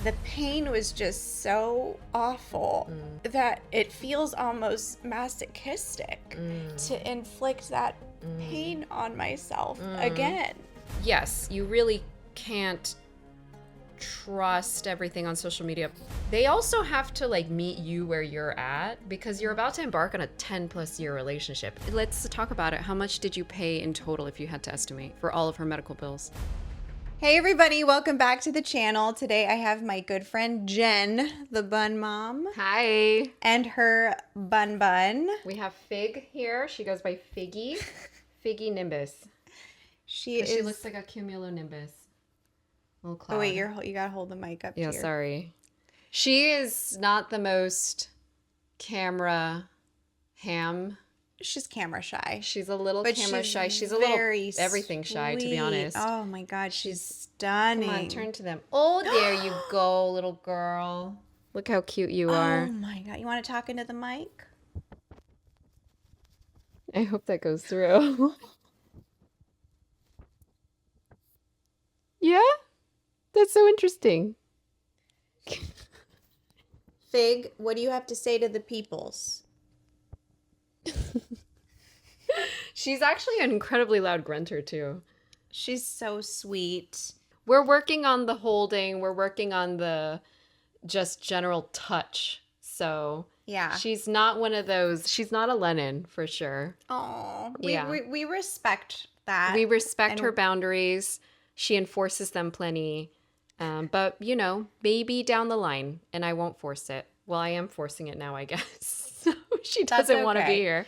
the pain was just so awful that it feels almost masochistic to inflict that pain on myself again. Yes, you really can't trust everything on social media. They also have to like meet you where you're at because you're about to embark on a 10+ year relationship. Let's talk about it. How much did you pay in total, if you had to estimate, for all of her medical bills? Hey everybody, welcome back to the channel. Today I have my good friend Jen, the bun mom. Hi. And her bun bun. We have Fig here. She goes by Figgy. Figgy Nimbus. She looks like a cumulonimbus. Little cloud. Oh wait, you gotta hold the mic up. Yeah, to sorry. She is not the most camera ham. She's camera shy. She's a little camera shy. She's a very little everything shy, to be honest. Oh my God, she's stunning. Come on, turn to them. Oh, there you go, little girl. Look how cute you are. Oh my God, you want to talk into the mic? I hope that goes through. Yeah? That's so interesting. Fig, what do you have to say to the peoples? She's actually an incredibly loud grunter, too. She's so sweet. We're working on the holding. We're working on the just general touch. So yeah, she's not one of those. She's not a Lennon, for sure. Oh, yeah. we respect that. We respect her boundaries. She enforces them plenty. But, you know, maybe down the line, and I won't force it. Well, I am forcing it now, I guess. So she doesn't want to be here.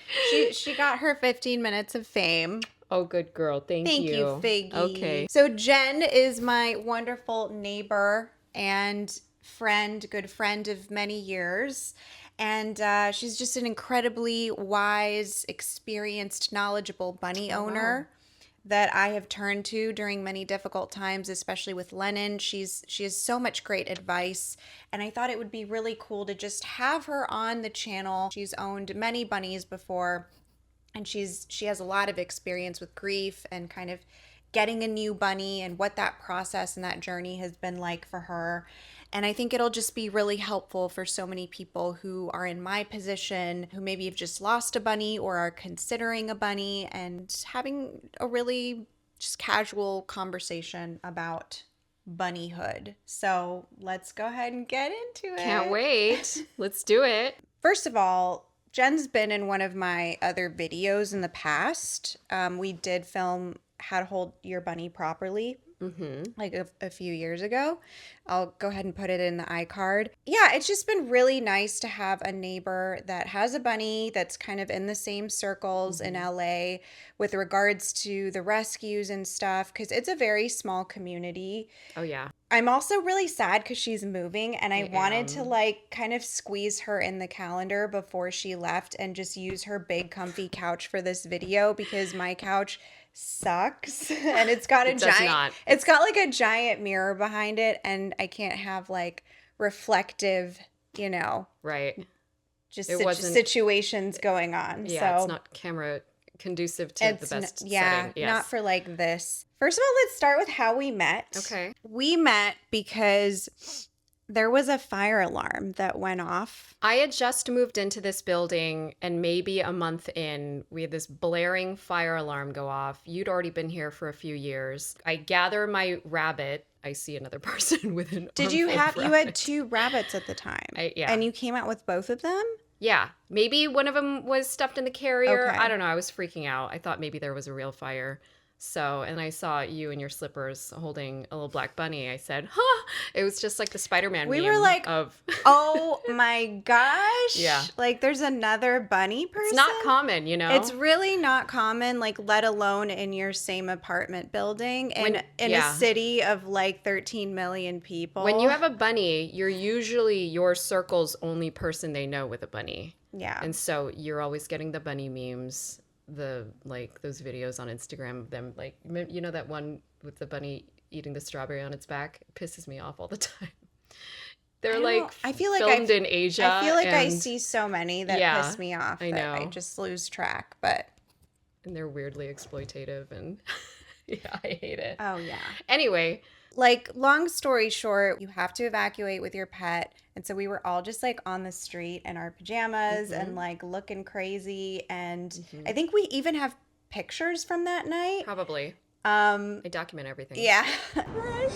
She got her 15 minutes of fame. Oh, good girl. Thank you. Thank you, Figgy. Okay. So Jen is my wonderful neighbor and friend, good friend of many years. And she's just an incredibly wise, experienced, knowledgeable bunny owner. Wow. That I have turned to during many difficult times, especially with Lennon. She has so much great advice, and I thought it would be really cool to just have her on the channel. She's owned many bunnies before, and she has a lot of experience with grief and kind of getting a new bunny and what that process and that journey has been like for her. And I think it'll just be really helpful for so many people who are in my position, who maybe have just lost a bunny or are considering a bunny, and having a really just casual conversation about bunnyhood. So let's go ahead and get into it. Can't wait. Let's do it. First of all, Jen's been in one of my other videos in the past. We did film how to hold your bunny properly. Like a few years ago. I'll go ahead and put it in the iCard. Yeah, it's just been really nice to have a neighbor that has a bunny that's kind of in the same circles in LA with regards to the rescues and stuff, because it's a very small community. Oh, yeah. I'm also really sad because she's moving, and I wanted to like kind of squeeze her in the calendar before she left and just use her big comfy couch for this video, because my couch sucks and it's got it's got like a giant mirror behind it, and I can't have like reflective, you know, right, just situations going on. Yeah, so it's not camera conducive to the best setting. Yes. Not for like this. First of all, let's start with how we met. Okay. We met because there was a fire alarm that went off. I had just moved into this building, and maybe a month in, we had this blaring fire alarm go off. You'd already been here for a few years. I gather my rabbit. I see another person with an Did you have rabbit. You had 2 rabbits at the time? Yeah. And you came out with both of them? Yeah. Maybe one of them was stuffed in the carrier. Okay. I don't know. I was freaking out. I thought maybe there was a real fire. So, and I saw you in your slippers holding a little black bunny. I said, huh. It was just like the Spider-Man meme. We were like, oh my gosh. Yeah. Like there's another bunny person. It's not common, you know? It's really not common, like let alone in your same apartment building in a city of like 13 million people. When you have a bunny, you're usually your circle's only person they know with a bunny. Yeah. And so you're always getting the bunny memes. Those videos on Instagram of them, like, you know, that one with the bunny eating the strawberry on its back? It pisses me off all the time. They're like filmed in Asia. I feel like I see so many that piss me off. I know. I just lose track, and they're weirdly exploitative, and yeah, I hate it. Oh yeah. Anyway, Like, long story short, you have to evacuate with your pet. And so we were all just like on the street in our pajamas and Mm-hmm. like looking crazy. And I Mm-hmm. think we even have pictures from that night. Probably. Um, I document everything. yeah.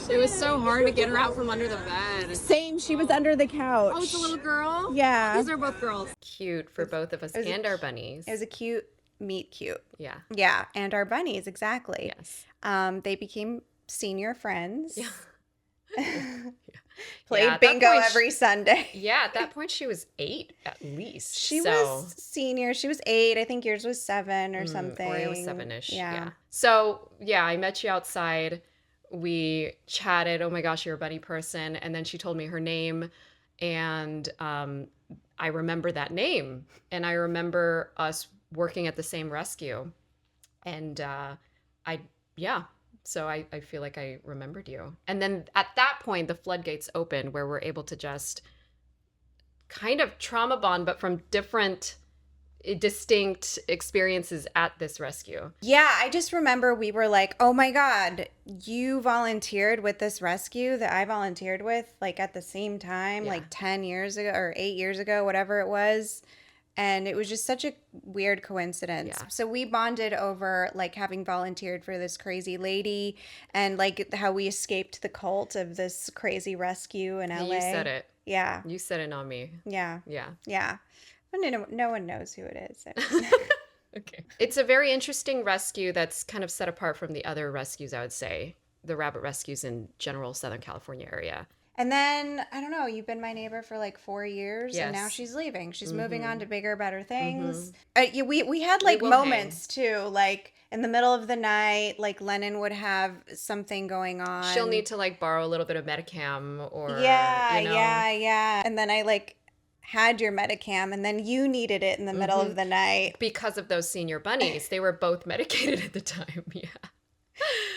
It was so hard to get her out from under the bed. Same. She was under the couch. Oh, it's a little girl? Yeah. These are both girls. Cute for both of us It was a and our bunnies. It was a cute meet cute. Yeah. Yeah. And our bunnies, exactly. Yes. They became senior friends. Yeah. Played Yeah, at that bingo point, every Sunday. Yeah, at that point she was 8 at least. She so, was senior. She was 8. I think yours was 7 or something. Or it was 7-ish. Yeah. Yeah. So, yeah, I met you outside. We chatted. Oh my gosh, you're a bunny person. And then she told me her name. And I remember that name. And I remember us working at the same rescue. And yeah. So I feel like I remembered you. And then at that point, the floodgates opened where we're able to just kind of trauma bond, but from different distinct experiences at this rescue. Yeah, I just remember we were like, oh my God, you volunteered with this rescue that I volunteered with, like at the same time, Yeah. like 10 years ago or 8 years ago, whatever it was. And it was just such a weird coincidence. Yeah. So we bonded over like having volunteered for this crazy lady and like how we escaped the cult of this crazy rescue in LA. You said it. Yeah. You said it on me. Yeah. Yeah. Yeah. But no one knows who it is. Okay. It's a very interesting rescue that's kind of set apart from the other rescues, I would say. The rabbit rescues in general Southern California area. And then, I don't know, you've been my neighbor for like 4 years, and now Yes. she's leaving. She's Mm-hmm. moving on to bigger, better things. We had like will moments too, like in the middle of the night, like Lennon would have something going on. She'll need to like borrow a little bit of Medicam or Yeah, you know. yeah. And then I like had your Medicam, and then you needed it in the middle of the night. Because of those senior bunnies. They were both medicated at the time. Yeah.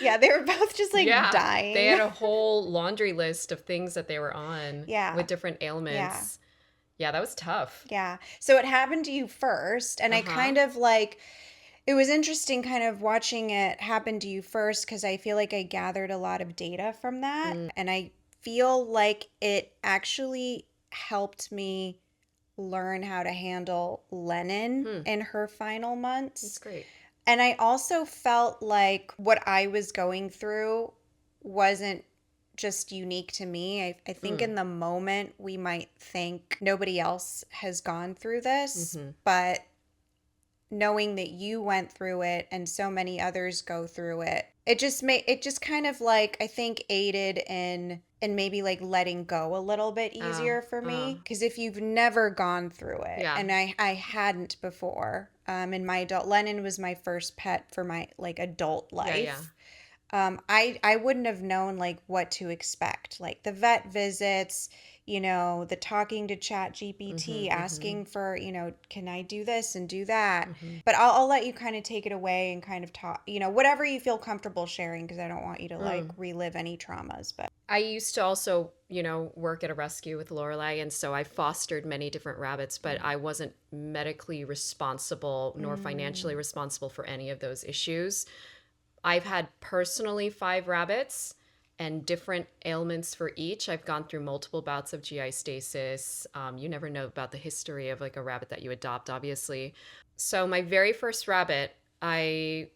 Yeah, they were both just like dying. They had a whole laundry list of things that they were on. Yeah. With different ailments. Yeah, that was tough. Yeah. So it happened to you first. And I kind of like, it was interesting kind of watching it happen to you first because I feel like I gathered a lot of data from that. And I feel like it actually helped me learn how to handle Lennon in her final months. That's great. And I also felt like what I was going through wasn't just unique to me. I think in the moment we might think nobody else has gone through this, but knowing that you went through it and so many others go through it, it just kind of like I think aided in maybe like letting go a little bit easier for me, because if you've never gone through it, and I hadn't before, in my adult, Lennon was my first pet for my like adult life. I wouldn't have known like what to expect, like the vet visits, you know, the talking to Chat GPT, asking for, you know, can I do this and do that? But I'll let you kind of take it away and kind of talk, you know, whatever you feel comfortable sharing, because I don't want you to like relive any traumas. But I used to also, you know, work at a rescue with Lorelei, and so I fostered many different rabbits, but I wasn't medically responsible nor financially responsible for any of those issues. I've had personally 5 rabbits and different ailments for each. I've gone through multiple bouts of GI stasis. You never know about the history of like a rabbit that you adopt, obviously. So my very first rabbit I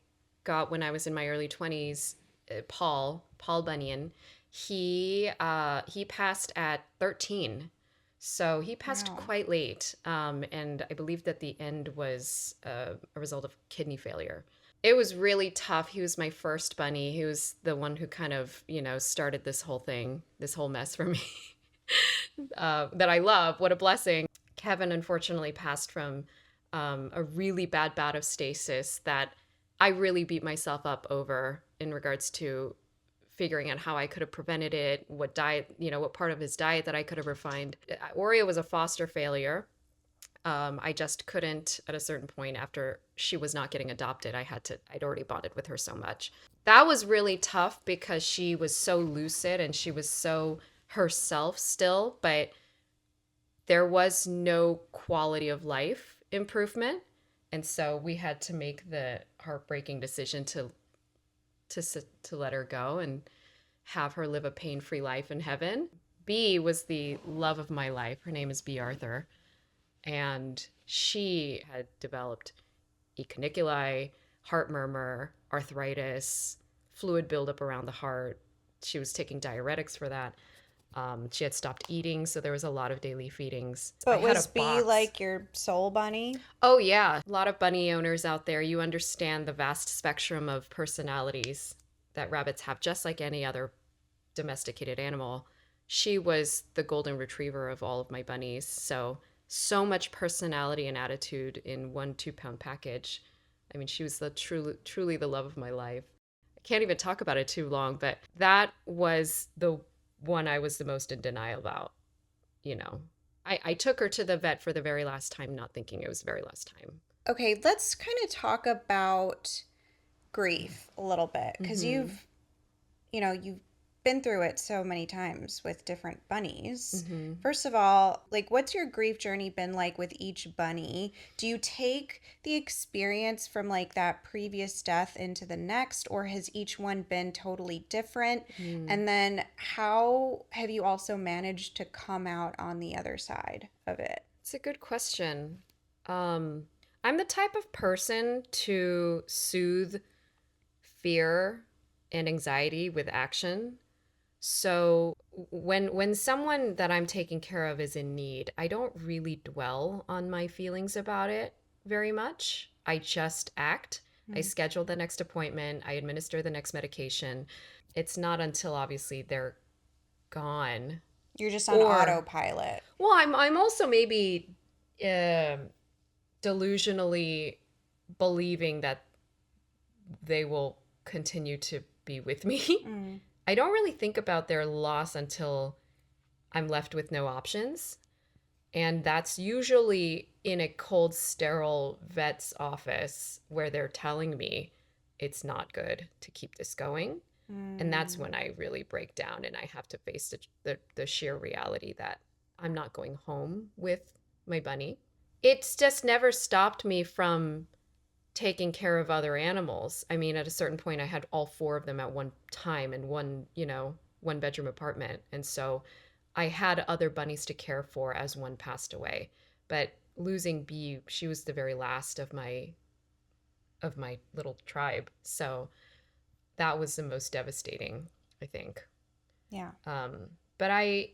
got when I was in my early 20s, Paul Bunyan. He passed at 13. So he passed quite late. And I believe that the end was a result of kidney failure. It was really tough. He was my first bunny. He was the one who kind of, you know, started this whole thing, this whole mess for me that I love. What a blessing. Kevin unfortunately passed from a really bad bout of stasis that I really beat myself up over in regards to figuring out how I could have prevented it, what diet, you know, what part of his diet that I could have refined. Oreo was a foster failure. I just couldn't at a certain point after she was not getting adopted. I'd already bonded with her so much. That was really tough because she was so lucid and she was so herself still, but there was no quality of life improvement. And so we had to make the heartbreaking decision to let her go and have her live a pain-free life in heaven. B was the love of my life. Her name is B. Arthur. And she had developed ecaniculi, heart murmur, arthritis, fluid buildup around the heart. She was taking diuretics for that. She had stopped eating, so there was a lot of daily feedings. I But had a was B box. like your soul bunny? Oh, yeah. A lot of bunny owners out there, you understand the vast spectrum of personalities that rabbits have, just like any other domesticated animal. She was the golden retriever of all of my bunnies. So much personality and attitude in 1 2 pound package. I mean, she was the truly the love of my life. I can't even talk about it too long, but that was the one I was the most in denial about. You know, I took her to the vet for the very last time, not thinking it was the very last time. Okay, let's kind of talk about grief a little bit because Mm-hmm. you've been through it so many times with different bunnies. Mm-hmm. First of all, like what's your grief journey been like with each bunny? Do you take the experience from like that previous death into the next, or has each one been totally different? Mm. And then how have you also managed to come out on the other side of it? It's a good question. Um, I'm the type of person to soothe fear and anxiety with action. So when someone that I'm taking care of is in need, I don't really dwell on my feelings about it very much. I just act. I Hmm. schedule the next appointment, I administer the next medication. It's not until obviously they're gone You're just on or autopilot. well, I'm also maybe um delusionally believing that they will continue to be with me. Mm. I don't really think about their loss until I'm left with no options. And that's usually in a cold, sterile vet's office where they're telling me it's not good to keep this going. And that's Mm. when I really break down and I have to face the sheer reality that I'm not going home with my bunny. It's just never stopped me from taking care of other animals. I mean, at a certain point, I had all four of them at one time in one bedroom apartment. And so I had other bunnies to care for as one passed away. But losing Bee, she was the very last of my little tribe. So that was the most devastating, I think. Yeah. But I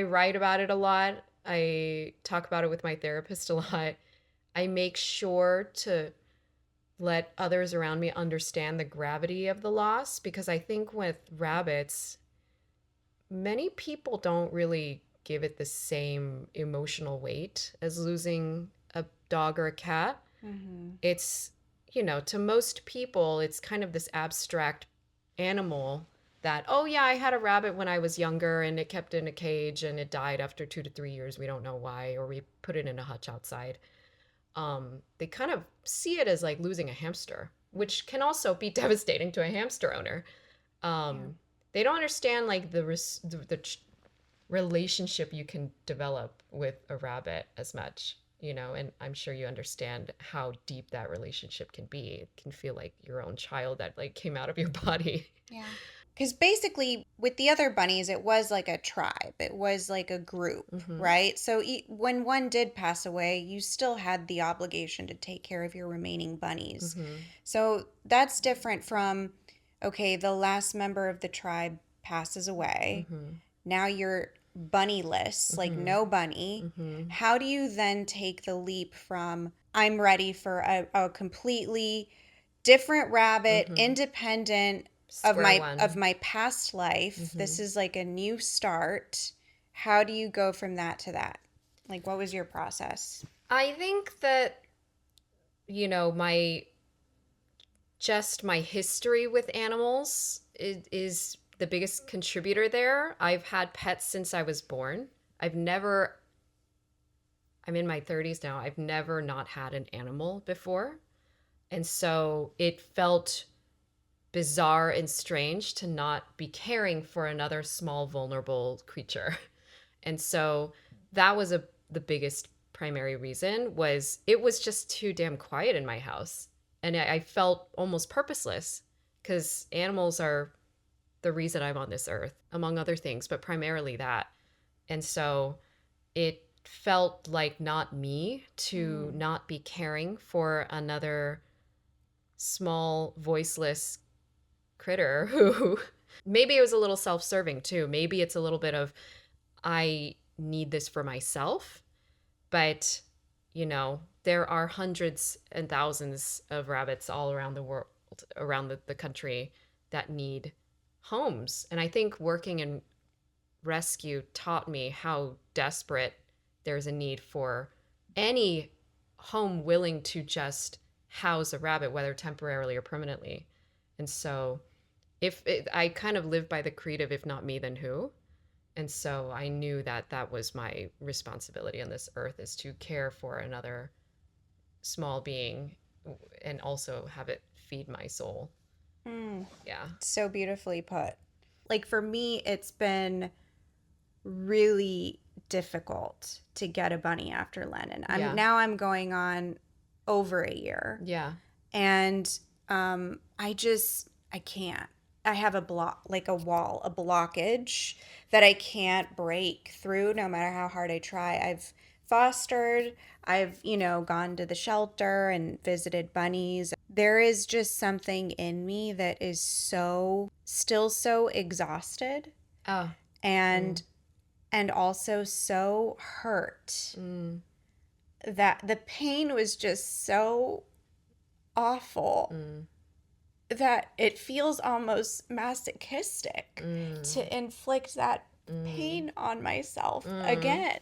write about it a lot. I talk about it with my therapist a lot. I make sure to let others around me understand the gravity of the loss because I think with rabbits, many people don't really give it the same emotional weight as losing a dog or a cat. Mm-hmm. It's, to most people, it's kind of this abstract animal that, oh, yeah, I had a rabbit when I was younger and it kept in a cage and it died after 2 to 3 years. We don't know why, or we put it in a hutch outside. They kind of see it as like losing a hamster, which can also be devastating to a hamster owner. Yeah. They don't understand like relationship you can develop with a rabbit as much, and I'm sure you understand how deep that relationship can be. It can feel like your own child that like came out of your body. Yeah. Because basically, with the other bunnies, it was like a tribe, it was like a group, Mm-hmm. right? So when one did pass away, you still had the obligation to take care of your remaining bunnies. Mm-hmm. So that's different from, okay, the last member of the tribe passes away. Mm-hmm. Now you're bunnyless, like Mm-hmm. no bunny. Mm-hmm. How do you then take the leap from I'm ready for a completely different rabbit, Mm-hmm. independent of Square my one. past life? Mm-hmm. This is like a new start. How do you go from that to that? Like what was your process? I think that, my history with animals is the biggest contributor there. I've had pets since I was born. I've never, I'm in my 30s now. I've never not had an animal before. And so it felt bizarre and strange to not be caring for another small, vulnerable creature. And so that was the biggest primary reason was it was just too damn quiet in my house. And I felt almost purposeless because animals are the reason I'm on this earth, among other things, but primarily that. And so it felt like not me to not be caring for another small, voiceless critter who maybe it was a little self-serving too. Maybe it's a little bit of, I need this for myself, but there are hundreds and thousands of rabbits all around the world, around the country, that need homes. And I think working in rescue taught me how desperate there's a need for any home willing to just house a rabbit, whether temporarily or permanently. And so I kind of live by the creed of, if not me, then who? And so I knew that that was my responsibility on this earth, is to care for another small being and also have it feed my soul. Yeah. So beautifully put. Like for me, it's been really difficult to get a bunny after Lennon. Now I'm going on over a year. Yeah. And I can't. I have a blockage that I can't break through no matter how hard I try. I've fostered, I've, gone to the shelter and visited bunnies. There is just something in me that is still so exhausted. Oh. And also so hurt that the pain was just so awful that it feels almost masochistic to inflict that pain on myself again.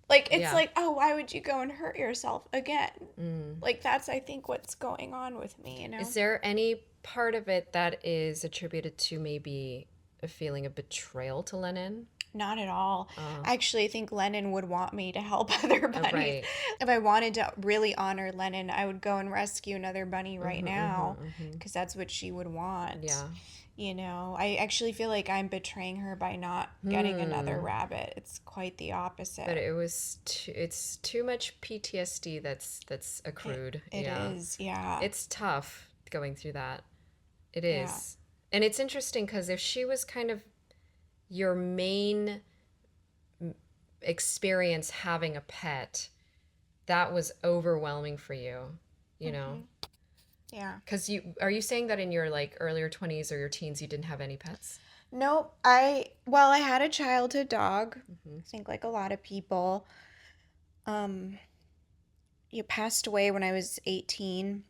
Like, it's like, oh, why would you go and hurt yourself again? Like, that's, I think, what's going on with me, Is there any part of it that is attributed to maybe a feeling of betrayal to Lennon? Not at all. I actually think Lennon would want me to help other bunnies. Right. If I wanted to really honor Lennon, I would go and rescue another bunny right now, because that's what she would want. Yeah. I actually feel like I'm betraying her by not getting another rabbit. It's quite the opposite. But it's too much PTSD that's accrued. It is, yeah. It's tough going through that. It is. Yeah. And it's interesting because if she was kind of your main experience having a pet, that was overwhelming for you, know? Yeah. Because are you saying that in your like earlier 20s or your teens you didn't have any pets? Nope. I had a childhood dog. I think like a lot of people. You passed away when I was 18.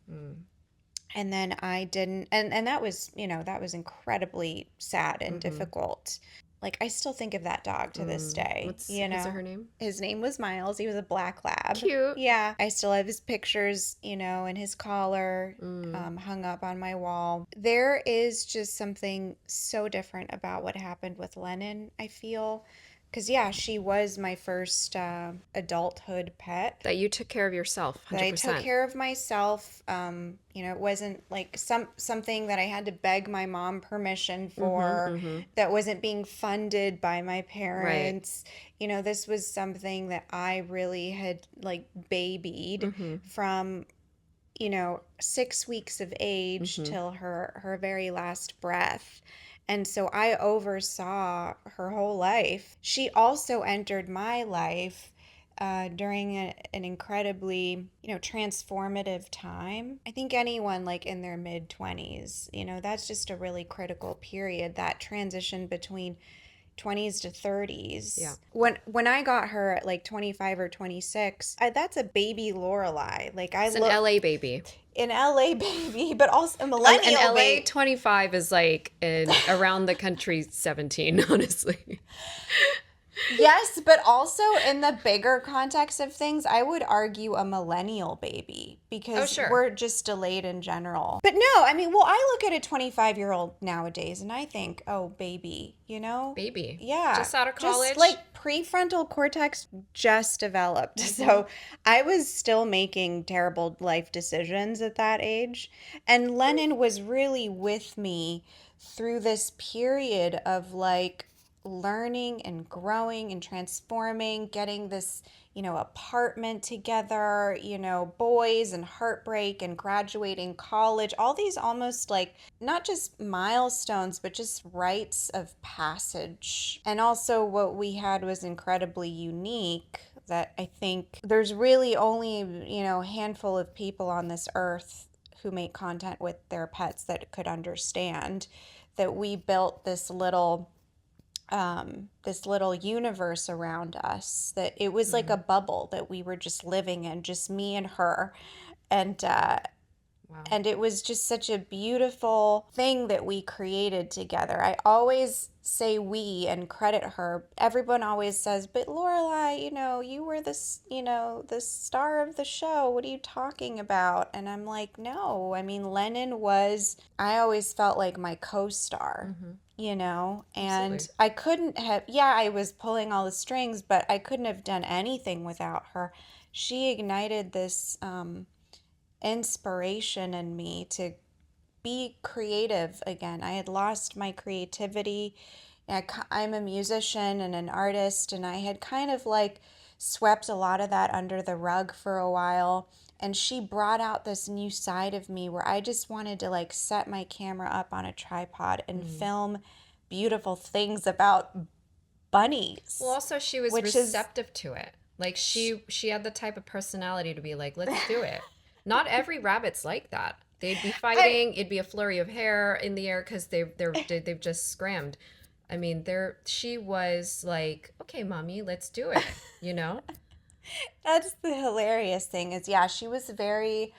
And then I didn't, and that was, that was incredibly sad and difficult. Like, I still think of that dog to this day. What's her name? His name was Miles. He was a black lab. Cute. Yeah. I still have his pictures, and his collar hung up on my wall. There is just something so different about what happened with Lennon, I feel. Because, yeah, she was my first adulthood pet. That you took care of yourself, 100%. That I took care of myself. It wasn't like something that I had to beg my mom permission for, that wasn't being funded by my parents. Right. This was something that I really had like babied from 6 weeks of age till her very last breath. And so I oversaw her whole life. She also entered my life during an incredibly, transformative time. I think anyone like in their mid-20s, that's just a really critical period, that transition between 20s to 30s. Yeah. When I got her at like 25 or 26, that's a baby Lorelei. Like it's an LA baby. An LA baby, but also a millennial an LA baby. 25 is like an around the country 17, honestly. Yes, but also in the bigger context of things, I would argue a millennial baby, because we're just delayed in general. But no, I mean, I look at a 25-year-old nowadays and I think, oh, baby, Baby. Yeah. Just out of college. Just like prefrontal cortex just developed. So I was still making terrible life decisions at that age. And Lennon was really with me through this period of like learning and growing and transforming, getting this, apartment together, boys and heartbreak and graduating college, all these almost like not just milestones, but just rites of passage. And also, what we had was incredibly unique that I think there's really only, a handful of people on this earth who make content with their pets that could understand that we built this little universe around us, that it was like a bubble that we were just living in, just me and her. And Wow. and it was just such a beautiful thing that we created together. I always say we and credit her. Everyone always says, but Lorelei, you were the star of the show. What are you talking about? And I'm like, no. I mean, Lennon was, I always felt like my co-star. And Absolutely. I couldn't have, yeah, I was pulling all the strings, but I couldn't have done anything without her. She ignited this inspiration in me to be creative again. I had lost my creativity. I'm a musician and an artist, and I had kind of like swept a lot of that under the rug for a while. And she brought out this new side of me where I just wanted to like set my camera up on a tripod and film beautiful things about bunnies, Well, also she was which is receptive to it. Like she had the type of personality to be like, let's do it. Not every rabbit's like that. They'd be I fighting. It'd be a flurry of hair in the air because they've just scrammed. I mean, she was like, okay, mommy, let's do it. You know? that's the hilarious thing is, yeah, she was very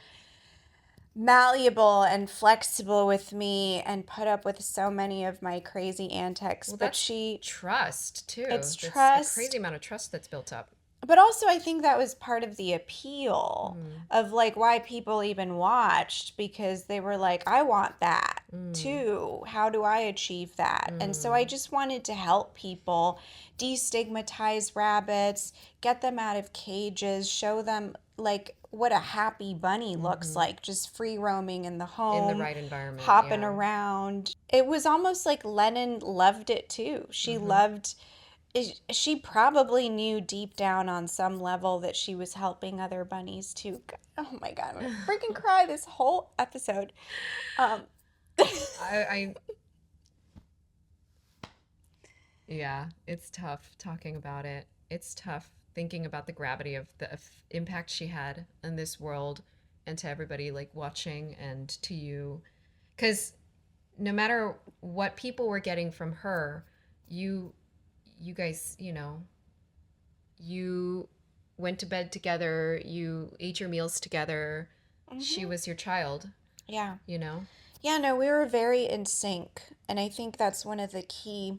malleable and flexible with me and put up with so many of my crazy antics. Well, But that's trust too. it's That's a trust. crazy amount of trust that's built up. But also, I think that was part of the appeal Mm, of like why people even watched, because they were like, I want that mm, too. How do I achieve that? And so I mm, just wanted to help people destigmatize rabbits, get them out of cages, show them like what a happy bunny looks hmm. like, just free roaming in the In the home, right environment, hopping yeah. around. It was almost like Lennon loved it too. Hmm. She probably knew deep down on some level that she was helping other bunnies too. Oh my God, I'm gonna freaking cry this whole episode. Um, I Yeah, it's tough talking about it. It's tough thinking about the gravity of the impact she had in this world and to everybody like watching and to you. Because no matter what people were getting from her, you you guys, you went to bed together, you ate your meals together. She mhm. was your child, Yeah. you know? Yeah, no, we were very in sync. And I think that's one of the key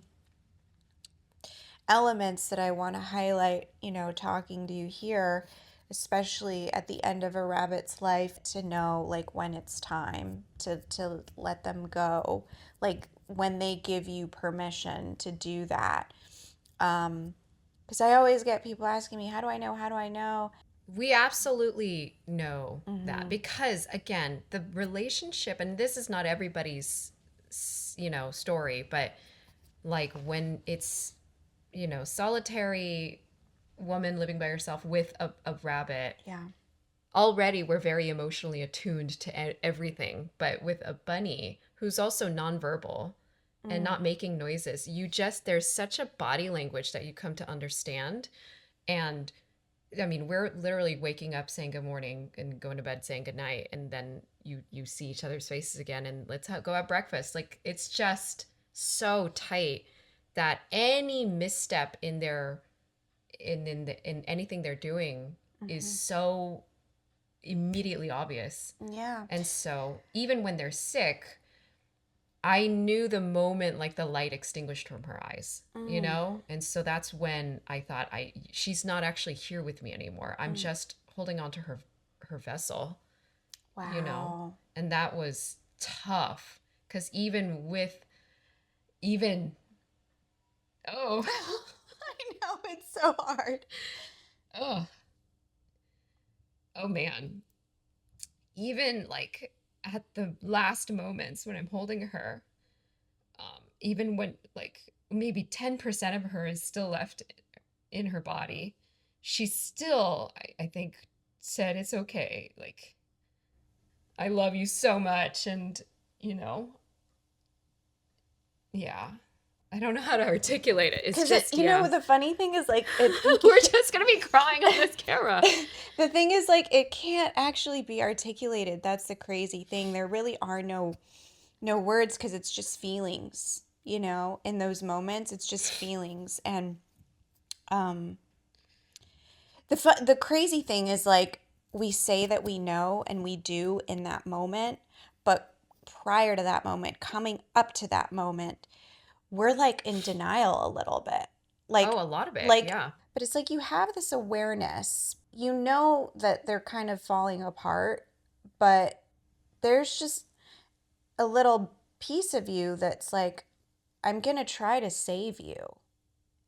elements that I want to highlight, talking to you here, especially at the end of a rabbit's life, to know like when it's time to let them go, like when they give you permission to do that. Because I always get people asking me, how do I know? How do I know? We absolutely know that Mm-hmm. because, again, the relationship, and this is not everybody's, story, but like when it's, solitary woman living by herself with a rabbit, Yeah. already we're very emotionally attuned to everything. But with a bunny who's also nonverbal and Mm. not making noises, there's such a body language that you come to understand. And I mean, we're literally waking up saying good morning and going to bed saying good night, and then you see each other's faces again, and let's go have breakfast. Like it's just so tight that any misstep in their in anything they're doing is Mm-hmm. so immediately obvious. Yeah. And so even when they're sick, I knew the moment like the light extinguished from her eyes, Mm. And so that's when I thought she's not actually here with me anymore. I'm Mm. just holding on to her vessel, you know. Wow. And that was tough cuz even oh, I know it's so hard. oh, oh man. Even like at the last moments when I'm holding her, even when like maybe 10% of her is still left in her body, she still, I think, said, it's okay. Like, I love you so much. And, you know, yeah. I don't know how to articulate it. It's Because just, you know, yeah. the funny thing is, like, We're just going to be crying on this camera. the thing is, like, it can't actually be articulated. That's the crazy thing. There really are no words because it's just feelings, you know, in those moments. It's just feelings. And um, the crazy thing is, like, we say that we know and we do in that moment, but prior to that moment, coming up to that moment, we're like in denial a little bit. Oh, a lot of it. Like, Yeah. but it's like you have this awareness. You know that they're kind of falling apart, but there's just a little piece of you that's like, I'm going to try to save you.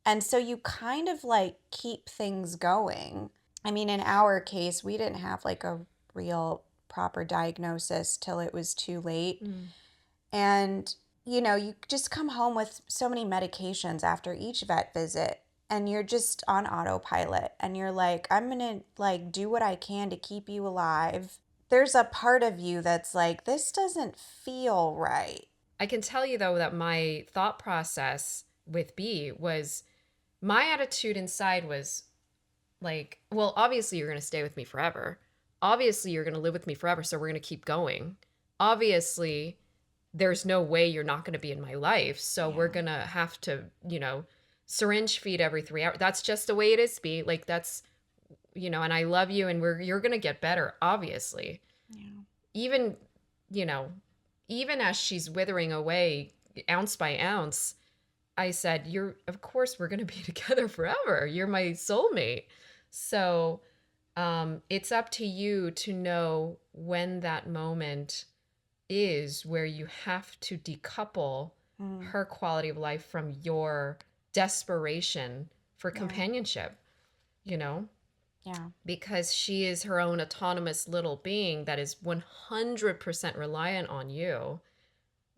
And so you kind of like keep things going. I mean, in our case, we didn't have like a real proper diagnosis till it was too late. And, you know, you just come home with so many medications after each vet visit and you're just on autopilot and you're like, I'm going to like do what I can to keep you alive. There's a part of you that's like, this doesn't feel right. I can tell you, though, that my thought process with B was, my attitude inside was like, well, obviously you're going to stay with me forever. Obviously you're going to live with me forever, so we're going to keep going. Obviously, there's no way you're not going to be in my life, so we're going to have to, you know, syringe feed every 3 hours. That's just the way it is, B. Like, that's, you know, and I love you, and you're going to get better, obviously. Yeah. Even, you know, even as she's withering away ounce by ounce, I said, of course we're going to be together forever. You're my soulmate. So it's up to you to know when that moment is where you have to decouple her quality of life from your desperation for companionship, you know? Yeah. Because she is her own autonomous little being that is 100% reliant on you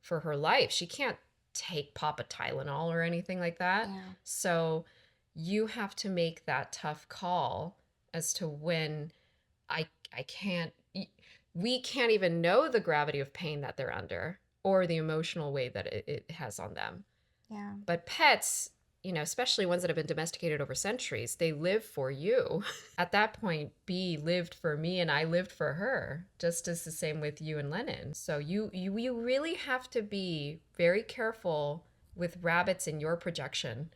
for her life. She can't take Papa Tylenol or anything like that. Yeah. So you have to make that tough call as to when I can't, we can't even know the gravity of pain that they're under or the emotional weight that it has on them. Yeah. But pets, you know, especially ones that have been domesticated over centuries, they live for you. At that point, B lived for me and I lived for her, just as the same with you and Lennon. So you really have to be very careful with rabbits in your projection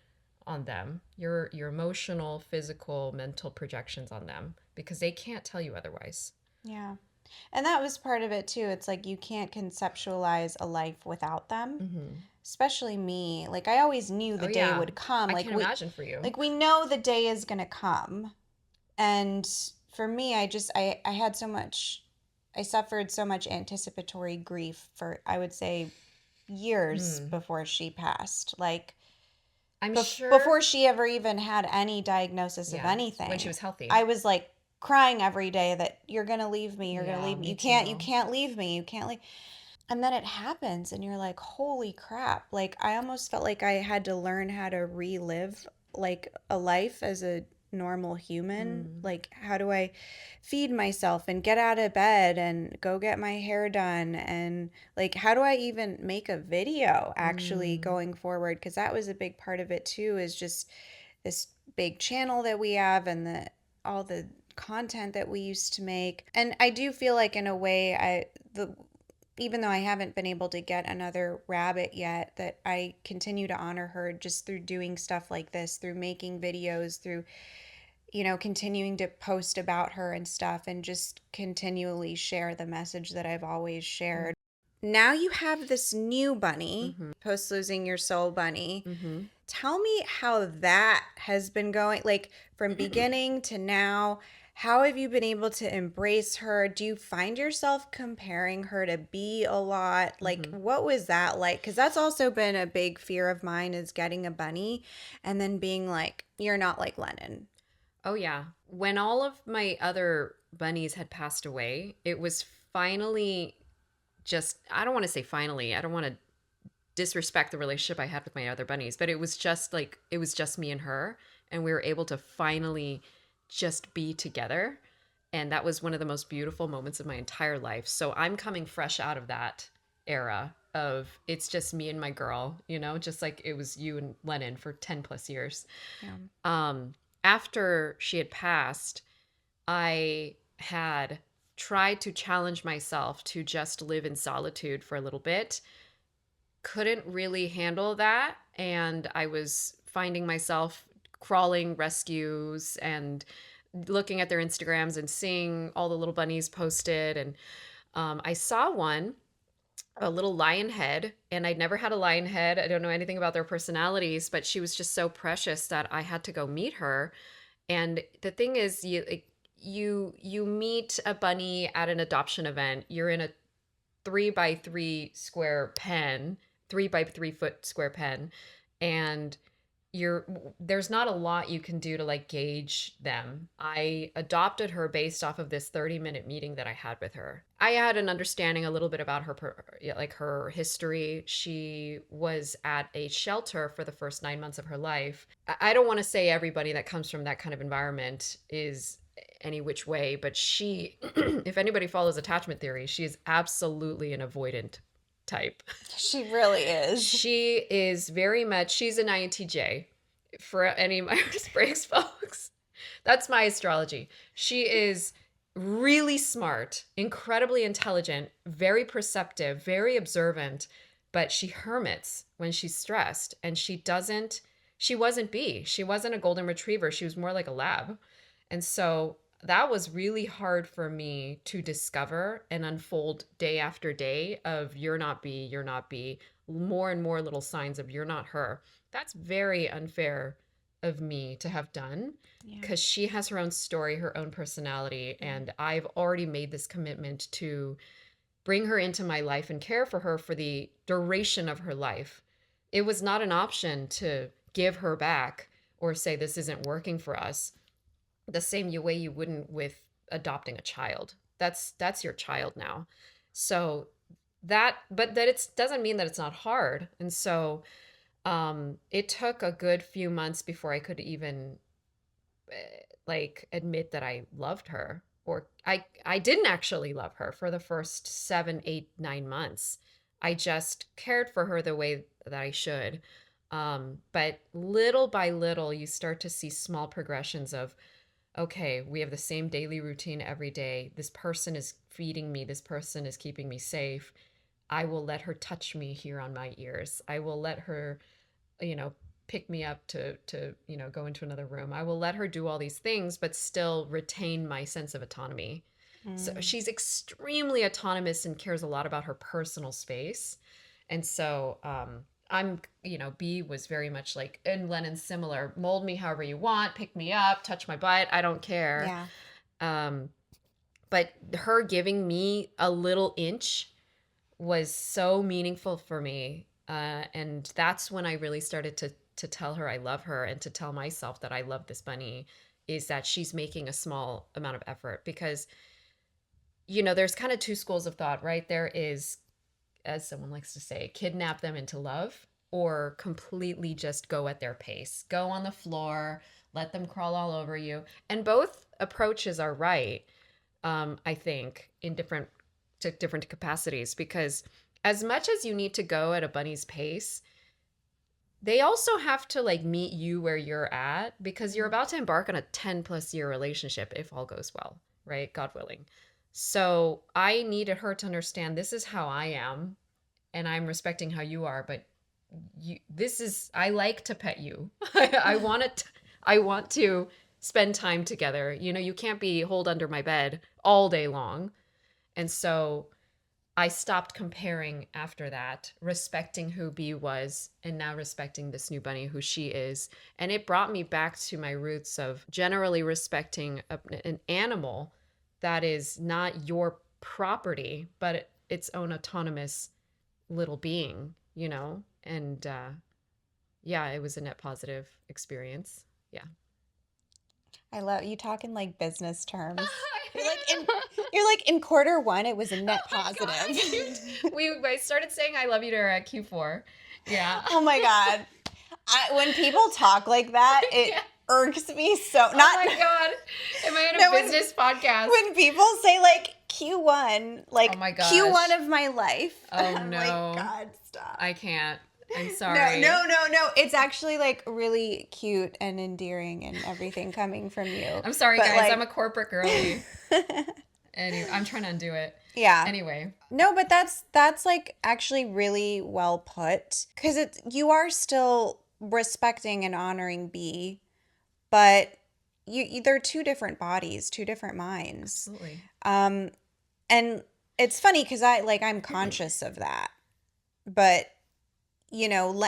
on them, your emotional, physical, mental projections on them, because they can't tell you otherwise. Yeah. And that was part of it too. It's like you can't conceptualize a life without them. Especially me. Like I always knew the Oh, day yeah. would come. I Like can imagine for you. like we know the day is going to come. And for me, I had so much I suffered so much anticipatory grief for I would say years before she passed. Like I'm sure before she ever even had any diagnosis of Yeah, anything. when she was healthy. I was like crying every day that you're going to leave me, you're going to Yeah, leave me. me You too. can't leave me. You can't leave. And then it happens and you're like, "Holy crap." Like I almost felt like I had to learn how to relive like a life as a normal human. Like how do I feed myself and get out of bed and go get my hair done and like how do I even make a video actually going forward, because that was a big part of it too, is just this big channel that we have and all the content that we used to make. And I do feel like in a way even though I haven't been able to get another rabbit yet, that I continue to honor her just through doing stuff like this, through making videos, through, you know, continuing to post about her and stuff and just continually share the message that I've always shared. Now you have this new bunny, post losing your soul bunny. Tell me how that has been going, like from beginning to now. How have you been able to embrace her? Do you find yourself comparing her to B a lot? Like, what was that like? Because that's also been a big fear of mine, is getting a bunny and then being like, you're not like Lennon. Oh, yeah. When all of my other bunnies had passed away, it was finally just, I don't want to say finally, I don't want to disrespect the relationship I had with my other bunnies, but it was just like, it was just me and her, and we were able to finally just be together. And that was one of the most beautiful moments of my entire life. So I'm coming fresh out of that era of it's just me and my girl, just like it was you and Lennon for 10 plus years. Yeah. After she had passed, I had tried to challenge myself to just live in solitude for a little bit. Couldn't really handle that. And I was finding myself crawling rescues and looking at their Instagrams and seeing all the little bunnies posted. And I saw one, a little lion head, and I'd never had a lion head. I don't know anything about their personalities, but she was just so precious that I had to go meet her. And the thing is, you meet a bunny at an adoption event. You're in a 3 by 3 foot square pen, and there's not a lot you can do to like gauge them. I adopted her based off of this 30-minute meeting that I had with her. I had an understanding a little bit about her history. She was at a shelter for the first 9 months of her life. I don't want to say everybody that comes from that kind of environment is any which way, but she, if anybody follows attachment theory, she is absolutely an avoidant type. She really is. She is very much, she's an INTJ for any Myers-Briggs folks. That's my astrology. She is really smart, incredibly intelligent, very perceptive, very observant, but she hermits when she's stressed, and she wasn't B. She wasn't a golden retriever. She was more like a lab. And so that was really hard for me to discover and unfold day after day of you're not B, you're not B, more and more little signs of you're not her. That's very unfair of me to have done because she has her own story, her own personality, and I've already made this commitment to bring her into my life and care for her for the duration of her life. It was not an option to give her back or say this isn't working for us the same way you wouldn't with adopting a child. That's your child now. So but that it doesn't mean that it's not hard. And so it took a good few months before I could even like admit that I loved her, or I didn't actually love her for the first 7, 8, 9 months. I just cared for her the way that I should. But little by little, you start to see small progressions of, okay, we have the same daily routine every day. This person is feeding me. This person is keeping me safe. I will let her touch me here on my ears. I will let her, pick me up to go into another room. I will let her do all these things, but still retain my sense of autonomy. So she's extremely autonomous and cares a lot about her personal space. And so, B was very much like, and Lennon's similar, mold me however you want, pick me up, touch my butt, I don't care. Yeah. But her giving me a little inch was so meaningful for me. And that's when I really started to tell her I love her and to tell myself that I love this bunny, is that she's making a small amount of effort. Because, there's kind of two schools of thought, right? There is, as someone likes to say, kidnap them into love, or completely just go at their pace. Go on the floor, let them crawl all over you. And both approaches are right, I think, in different capacities, because as much as you need to go at a bunny's pace, they also have to like meet you where you're at, because you're about to embark on a 10 plus year relationship if all goes well, right? God willing. So I needed her to understand this is how I am, and I'm respecting how you are, but I like to pet you. I want to spend time together. You can't be holed under my bed all day long. And so I stopped comparing after that, respecting who B was, and now respecting this new bunny, who she is. And it brought me back to my roots of generally respecting an animal that is not your property, but its own autonomous little being, And it was a net positive experience. Yeah. I love you talking like business terms. You're like in quarter one, it was a net positive. I started saying I love you to her at Q4, Yeah. Oh my God. When people talk like that, it Yeah. irks me so. Oh Not my God. Am I in a No, business podcast? when people say like Q1, like Oh my gosh. Q1 of my life. Oh I'm no. like, God, stop. I can't. I'm No, sorry. no. It's actually like really cute and endearing and everything coming from you. I'm sorry, But, guys. like, I'm a corporate girly. Anyway, I'm trying to undo it. yeah. Anyway. No, but that's like actually really well put, because you are still respecting and honoring B, but they're two different bodies, two different minds. Absolutely. And it's funny because I'm conscious of that, but you know,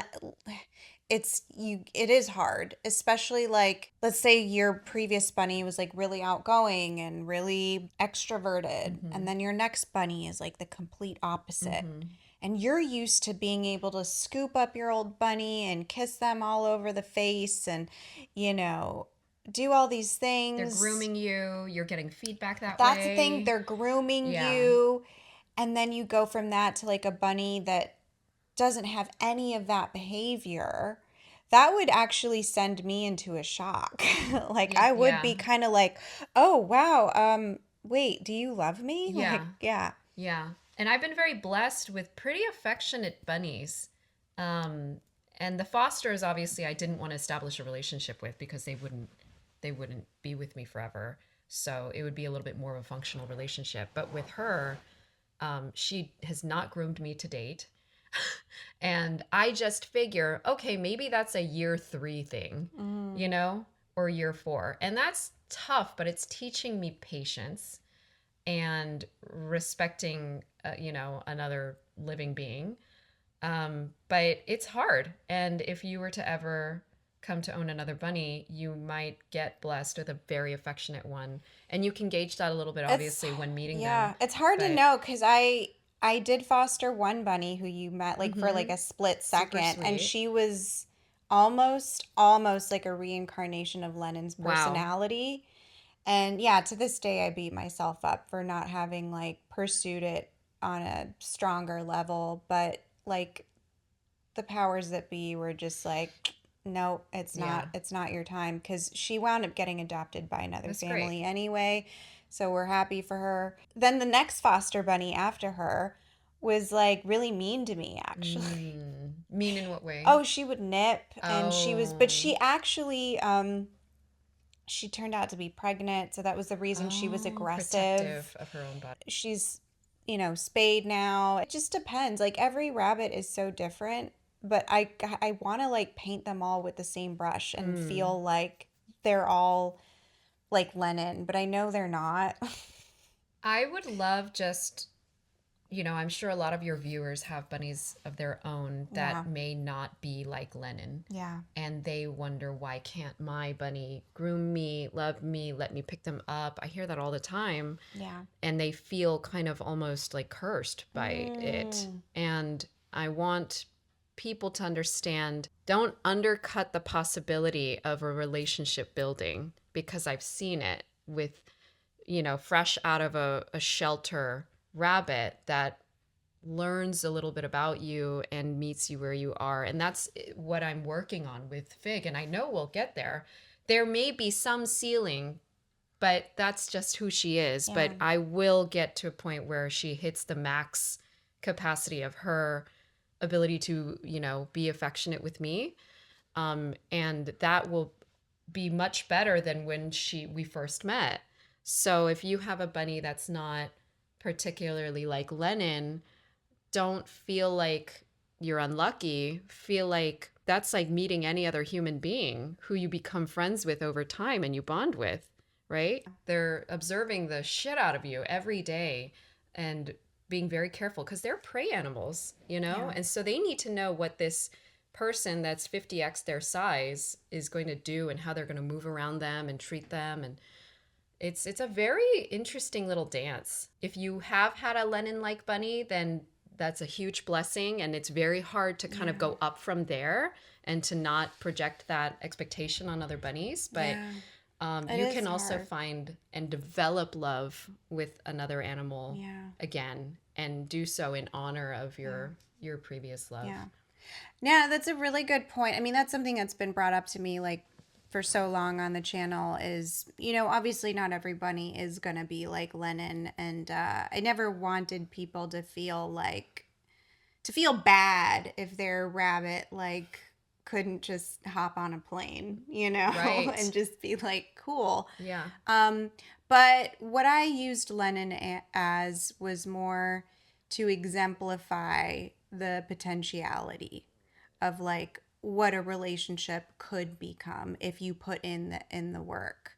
it is hard, especially like, let's say your previous bunny was like really outgoing and really extroverted, Mm-hmm. and then your next bunny is like the complete opposite. Mm-hmm. And you're used to being able to scoop up your old bunny and kiss them all over the face and, you know, do all these things. They're grooming you. You're getting feedback that That's way. the thing. They're grooming you. And then you go from that to like a bunny that doesn't have any of that behavior. That would actually send me into a shock. Like, I would be kind of like, oh, wow. Wait, do you love me? Yeah. Like, yeah. Yeah. And I've been very blessed with pretty affectionate bunnies. And the fosters, obviously, I didn't want to establish a relationship with because they wouldn't be with me forever. So it would be a little bit more of a functional relationship. But with her, she has not groomed me to date. And I just figure, okay, maybe that's a year 3 thing, you know, or year 4. And that's tough, but it's teaching me patience and respecting, another living being. But it's hard. And if you were to ever come to own another bunny, you might get blessed with a very affectionate one. And you can gauge that a little bit, obviously, when meeting them. Yeah, it's hard to know because I did foster one bunny who you met like for like a split Super second, and sweet. she was almost like a reincarnation of Lennon's personality. And yeah, to this day I beat myself up for not having like pursued it on a stronger level, but like the powers that be were just like, no, it's not your time, because she wound up getting adopted by another That's family great. anyway, so we're happy for her. Then the next foster bunny after her was like really mean to me, actually. Mean in what way? Oh, she would nip, and but Oh. she actually she turned out to be pregnant, so that was the reason she was aggressive. Protective of her own body. She's, spayed now. It just depends. Like, every rabbit is so different, but I want to like paint them all with the same brush and feel like they're all like Lennon, but I know they're not. I would love just, I'm sure a lot of your viewers have bunnies of their own that Yeah. may not be like Lennon. Yeah. And they wonder, why can't my bunny groom me, love me, let me pick them up? I hear that all the time. Yeah. And they feel kind of almost like cursed by it. And I want people to understand, don't undercut the possibility of a relationship building, because I've seen it with, fresh out of a shelter rabbit that learns a little bit about you and meets you where you are. And that's what I'm working on with Fig. And I know we'll get there. There may be some ceiling, but that's just who she is. Yeah. But I will get to a point where she hits the max capacity of her ability to, be affectionate with me. And that will be much better than when we first met. So if you have a bunny that's not particularly like Lennon, don't feel like you're unlucky. Feel like that's like meeting any other human being who you become friends with over time and you bond with, right? They're observing the shit out of you every day and being very careful because they're prey animals, Yeah. And so they need to know what this person that's 50x their size is going to do and how they're going to move around them and treat them. And it's a very interesting little dance. If you have had a Lennon-like bunny, then that's a huge blessing, and it's very hard to kind of go up from there and to not project that expectation on other bunnies. But It you is can also hard. find and develop love with another animal Yeah. again, and do so in honor of your previous love. Yeah. Yeah, that's a really good point. I mean, that's something that's been brought up to me like for so long on the channel is, obviously not every bunny is going to be like Lennon. And I never wanted people to feel bad if their rabbit like couldn't just hop on a plane, and Right. just be like, cool. Yeah. Um, but what I used Lennon as was more to exemplify the potentiality of like what a relationship could become if you put in the work,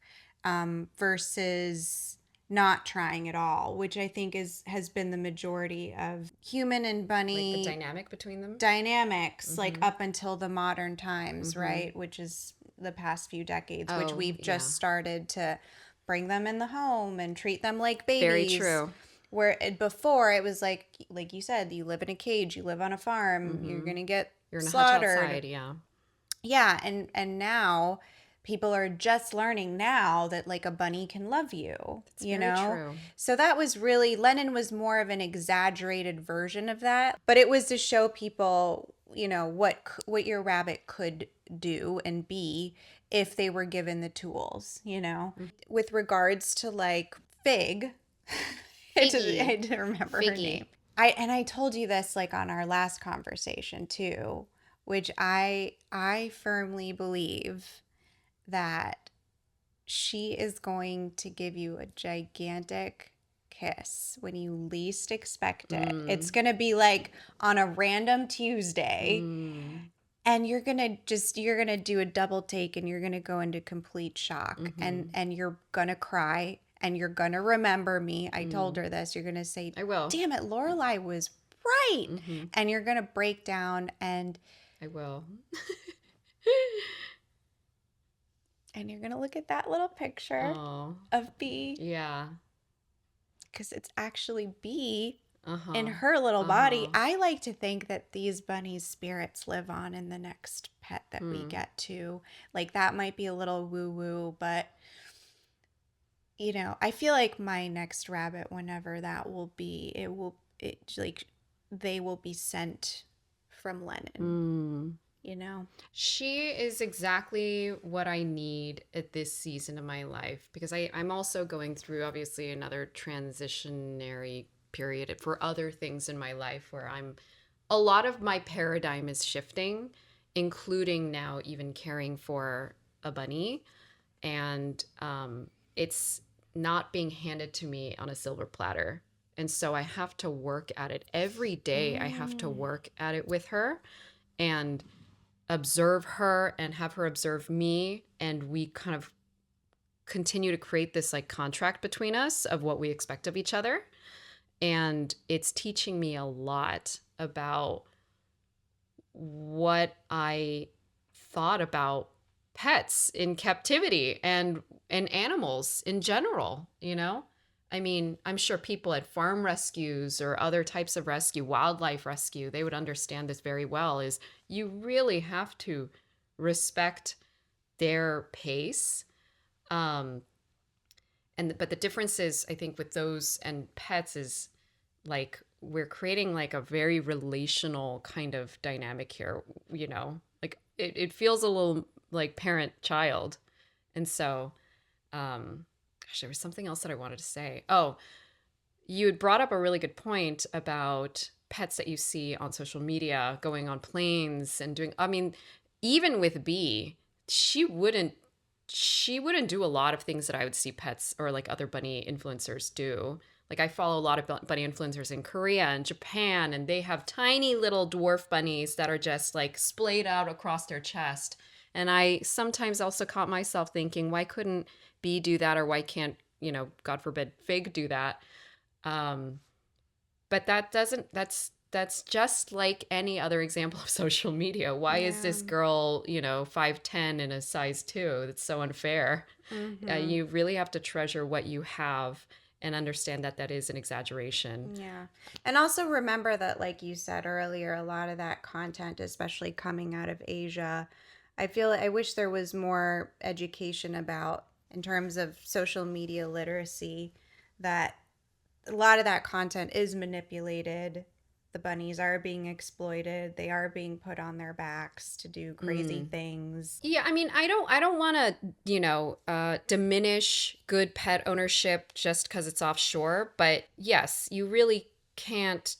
versus not trying at all, which I think has been the majority of human and Like the bunny dynamic between them. dynamics, like Mm-hmm. up until the modern times, Mm-hmm. right? Which is the past few decades, which Oh, we've yeah. just started to bring them in the home and treat them like Very babies. true. Where before it was like you said, you live in a cage, you live on a farm, you're Mm-hmm. gonna get You're gonna hutch slaughtered. outside, yeah. Yeah, and now people are just learning now that like a bunny can love you, It's very true. So that was really Lennon was more of an exaggerated version of that, but it was to show people, what your rabbit could do and be if they were given the tools. Mm. With regards to like Fig, I Figgy. didn't remember her Figgy. name. I told you this like on our last conversation too, which I firmly believe that she is going to give you a gigantic kiss when you least expect it. It's Mm. going to be like on a random Tuesday, Mm. and you're going to do a double take and you're going to go into complete shock, and Mm-hmm. you're going to cry and you're going to remember me. I told Mm. her this. You're going to say, I will. "Damn it, Lorelei was right." Mm-hmm. And you're going to break down I will. and you're going to look at that little picture Oh, of B, yeah. because it's actually B in Uh-huh. her little body. Uh-huh. I like to think that these bunnies' spirits live on in the next pet that we Hmm. get to. Like that might be a little woo woo, but I feel like my next rabbit, whenever that will be, it like they will be sent from Lennon, Mm. you know? She is exactly what I need at this season of my life because I'm also going through obviously another transitionary period for other things in my life where a lot of my paradigm is shifting, including now even caring for a bunny. And it's not being handed to me on a silver platter. And so I have to work at it every day. I have to Mm. work at it with her and observe her and have her observe me. And we kind of continue to create this like contract between us of what we expect of each other. And it's teaching me a lot about what I thought about pets in captivity and animals in general, you know? I mean, I'm sure people at farm rescues or other types of rescue, wildlife rescue, they would understand this very well is you really have to respect their pace. Um but the difference is I think with those and pets is like we're creating like a very relational kind of dynamic here, you know, like it feels a little like parent child. And so gosh, there was something else that I wanted to say. Oh, you had brought up a really good point about pets that you see on social media going on planes and doing, I mean, even with B, she wouldn't do a lot of things that I would see pets or like other bunny influencers do. Like I follow a lot of bunny influencers in Korea and Japan, and they have tiny little dwarf bunnies that are just like splayed out across their chest. And I sometimes also caught myself thinking, why couldn't B do that, or why can't, God forbid, Fig do that? Um, but that doesn't that's just like any other example of social media. Why is Yeah. this girl, 5'10" and a size 2? That's so unfair. Mm-hmm. You really have to treasure what you have and understand that that is an exaggeration. Yeah. And also remember that, like you said earlier, a lot of that content, especially coming out of Asia, I wish there was more education about in terms of social media literacy, that a lot of that content is manipulated the bunnies are being exploited. They are being put on their backs to do crazy things. Yeah, I mean, I don't want to, diminish good pet ownership just because it's offshore, but yes, you really can't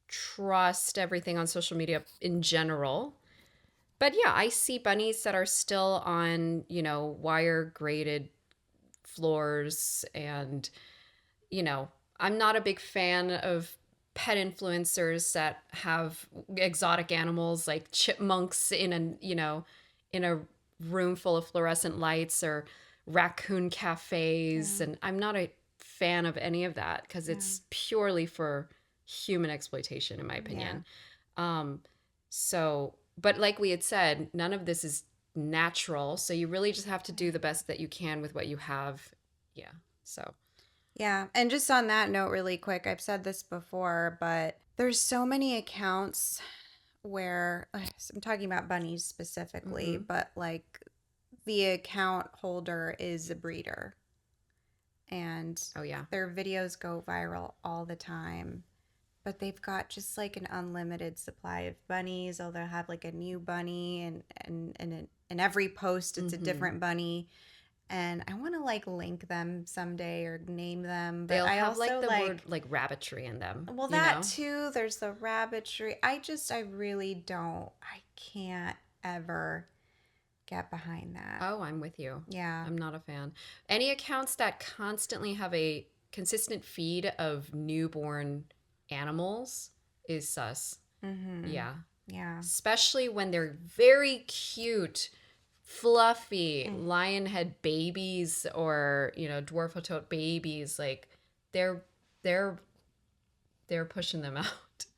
trust everything on social media in general. But yeah, I see bunnies that are still on, wire grated floors and, you know, I'm not a big fan of pet influencers that have exotic animals like chipmunks in a room full of fluorescent lights or raccoon cafes, Yeah. and I'm not a fan of any of that because Yeah. it's purely for human exploitation in my Yeah. opinion. um but like we had said, none of this is natural, so you really just have to do the best that you can with what you have. Yeah. So Yeah. And just on that note, really quick, I've said this before, but there's so many accounts where I'm talking about bunnies specifically, mhm. but like the account holder is a breeder and Oh yeah. their videos go viral all the time. But they've got just like an unlimited supply of bunnies. Or they'll have like a new bunny, and every post it's a Mhm. different bunny. And I want to like link them someday or name them. But They'll I have like also the word like, like rabbitry in them, well, you that know? too. There's the rabbitry. I really don't. I can't ever get behind that. Oh, I'm with you. Yeah. I'm not a fan. Any accounts that constantly have a consistent feed of newborn animals is sus. Mm-hmm. Yeah. Yeah. Especially when they're very cute, fluffy Mm. lion head babies or, dwarf babies. Like they're they're they're pushing them out.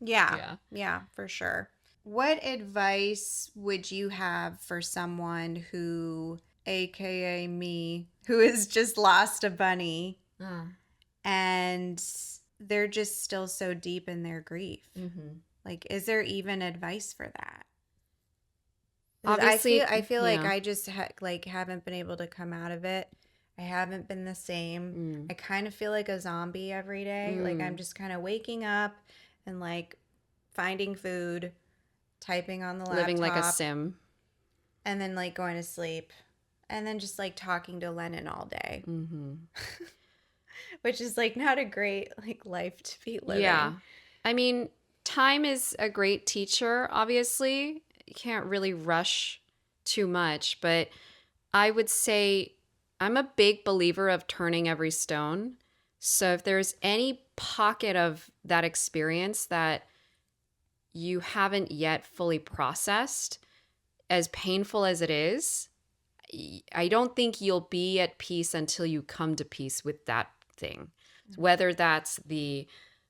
Yeah. Yeah. Yeah, for sure. What advice would you have for someone who, AKA me, who has just lost a bunny Ah. and they're just still so deep in their grief? Mm-hmm. Like, is there even advice for that? Because I feel Obviously, I feel like yeah. I just like haven't been able to come out of it. I haven't been the same. Mm. I kind of feel like a zombie every day. Like I'm Mm. just kind of waking up and like finding food, typing on the Living like a laptop, sim. and then like going to sleep, and then just like talking to Lennon all day, Mm-hmm. which is like not a great like life to be Yeah. living. I mean, time is a great teacher, obviously. You can't really rush too much, but I would say I'm a big believer of turning every stone. So if there's any pocket of that experience that you haven't yet fully processed, as painful as it is, I don't think you'll be at peace until you come to peace with that thing. Whether that's the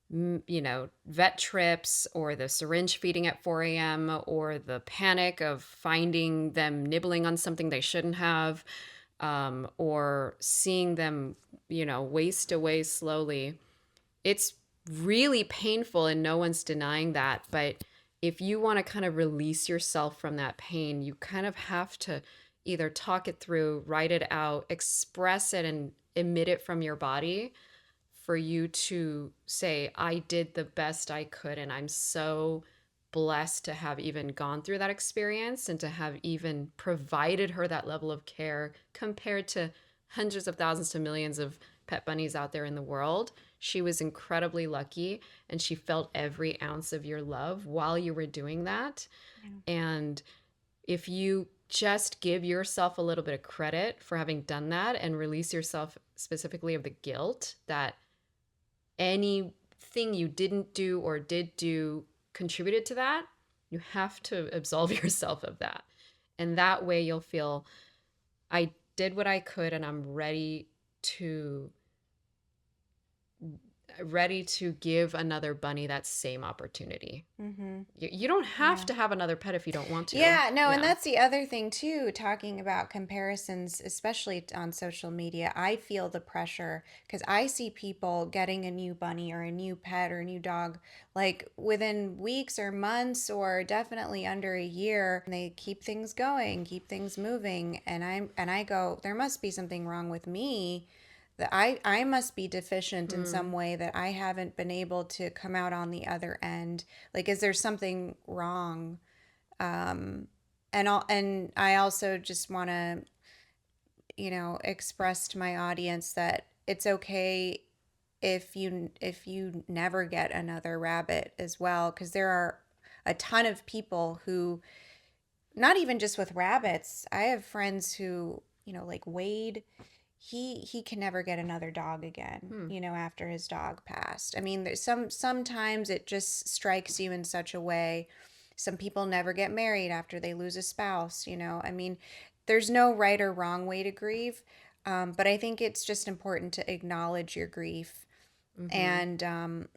vet trips or the syringe feeding at 4 a.m. or the panic of finding them nibbling on something they shouldn't have, or seeing them, waste away slowly. It's really painful and no one's denying that. But if you want to kind of release yourself from that pain, you kind of have to either talk it through, write it out, express it, and emit it from your body for you to say, I did the best I could. And I'm so blessed to have even gone through that experience and to have even provided her that level of care compared to hundreds of thousands to millions of pet bunnies out there in the world. She was incredibly lucky and she felt every ounce of your love while you were doing that. Yeah. And if you just give yourself a little bit of credit for having done that and release yourself specifically of the guilt that anything you didn't do or did do contributed to that, you have to absolve yourself of that. And that way you'll feel, I did what I could and I'm to ready to give another bunny that same opportunity. Mm-hmm. You don't have Yeah. to have another pet if you don't want to. Yeah, no, and Yeah. that's the other thing too, talking about comparisons, especially on social media. I feel the pressure because I see people getting a new bunny or a new pet or a new dog like within weeks or months or definitely under a year. And they keep things going, keep things moving, and I go, there must be something wrong with me that I must be deficient in some way that I haven't been able to come out on the other end. Like, is there something wrong? And I also just want to, express to my audience that it's okay if you never get another rabbit as well, because there are a ton of people who, not even just with rabbits. I have friends who, like Wade, he can never get another dog again, after his dog passed. I mean, there's sometimes it just strikes you in such a way. Some people never get married after they lose a spouse. I mean, there's no right or wrong way to grieve. But I think it's just important to acknowledge your grief and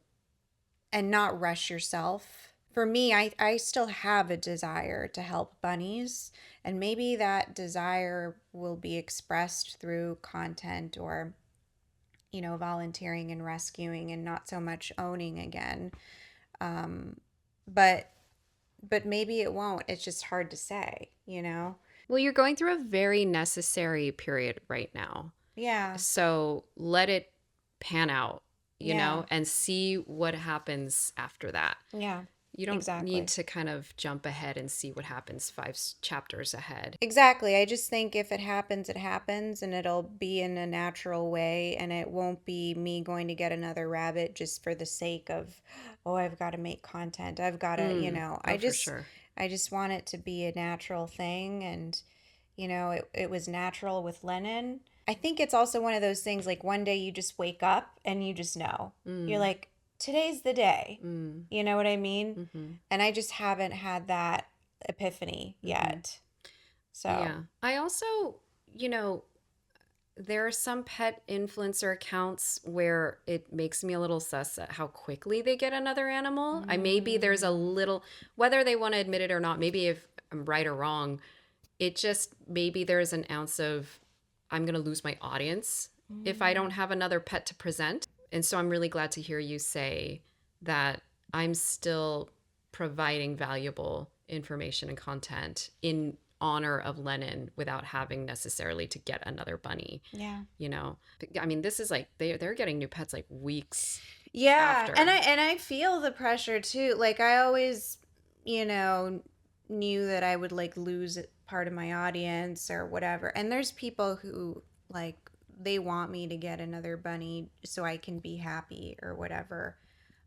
not rush yourself. For me, I still have a desire to help bunnies, and maybe that desire will be expressed through content or, volunteering and rescuing and not so much owning again. But maybe it won't. It's just hard to say. Well, you're going through a very necessary period right now. Yeah. So let it pan out, Yeah. and see what happens after that. Yeah. You don't Exactly. need to kind of jump ahead and see what happens chapters ahead. Exactly. I just think if it happens, it happens, and it'll be in a natural way, and it won't be me going to get another rabbit just for the sake of, oh, I've got to make content. I've got to, Oh, for sure. I just want it to be a natural thing, and it was natural with Lennon. I think it's also one of those things, like one day you just wake up and you just know. You're like, today's the day. You know what I mean? And I just haven't had that epiphany yet. So, Yeah. I also, there are some pet influencer accounts where it makes me a little sus at how quickly they get another animal. Maybe there's a little, whether they want to admit it or not, maybe if I'm right or wrong, it just, maybe there's an ounce of, I'm going to lose my audience if I don't have another pet to present. And so I'm really glad to hear you say that I'm still providing valuable information and content in honor of Lennon without having necessarily to get another bunny. yeah. I mean, this is like they're getting new pets like weeks Yeah, after. and I feel the pressure too. Like I always, knew that I would like lose part of my audience or whatever. And there's people who like they want me to get another bunny so I can be happy or whatever.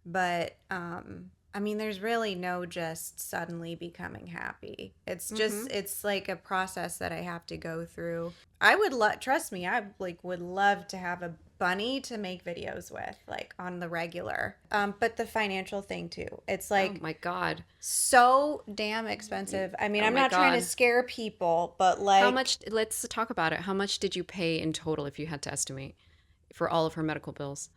But I mean, there's really no just suddenly becoming happy. It's just it's like a process that I have to go through. I would trust me, I like would love to have a bunny to make videos with, like on the regular. But the financial thing too. It's Oh like my God. so damn expensive. I mean, Oh I'm my not trying to God. scare people, but like How much, let's talk about it. How much did you pay in total if you had to estimate for all of her medical bills?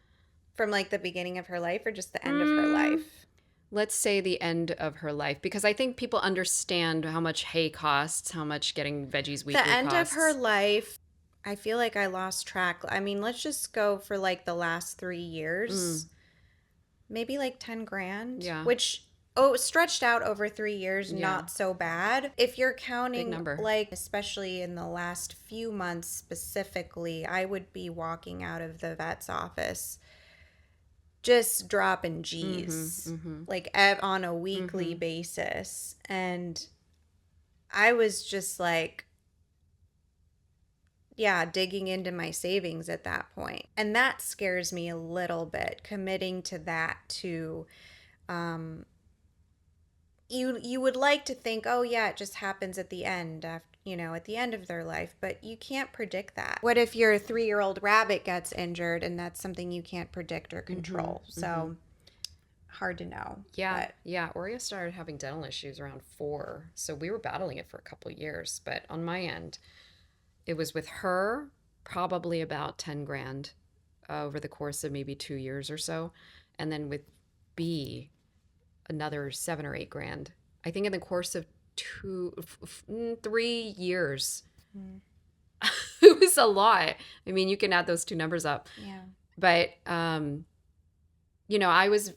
from like the beginning of her life or just the end of her life. Let's say the end of her life, because I think people understand how much hay costs, how much getting veggies weekly The end costs. of her life, I feel like I lost track. I mean, let's just go for like the last 3 years. Maybe like 10 grand. Yeah. Which, stretched out over 3 years, Yeah. not so bad. If you're counting, number. like, especially in the last few months specifically, I would be walking out of the vet's office just dropping G's, like on a weekly basis. And I was just like, yeah, digging into my savings at that point. And that scares me a little bit, committing to that too. You would like to think, oh yeah, it just happens at the end, after, at the end of their life, but you can't predict that. What if your 3-year-old rabbit gets injured and that's something you can't predict or control? So hard to know. Yeah, But yeah. Oreo started having dental issues around 4, so we were battling it for a couple of years. But on my end, it was with her probably about 10 grand over the course of maybe 2 years or so, and then with B, another 7 or 8 grand. I think in the course of 3 years. It was a lot. I mean, you can add those two numbers up. yeah. But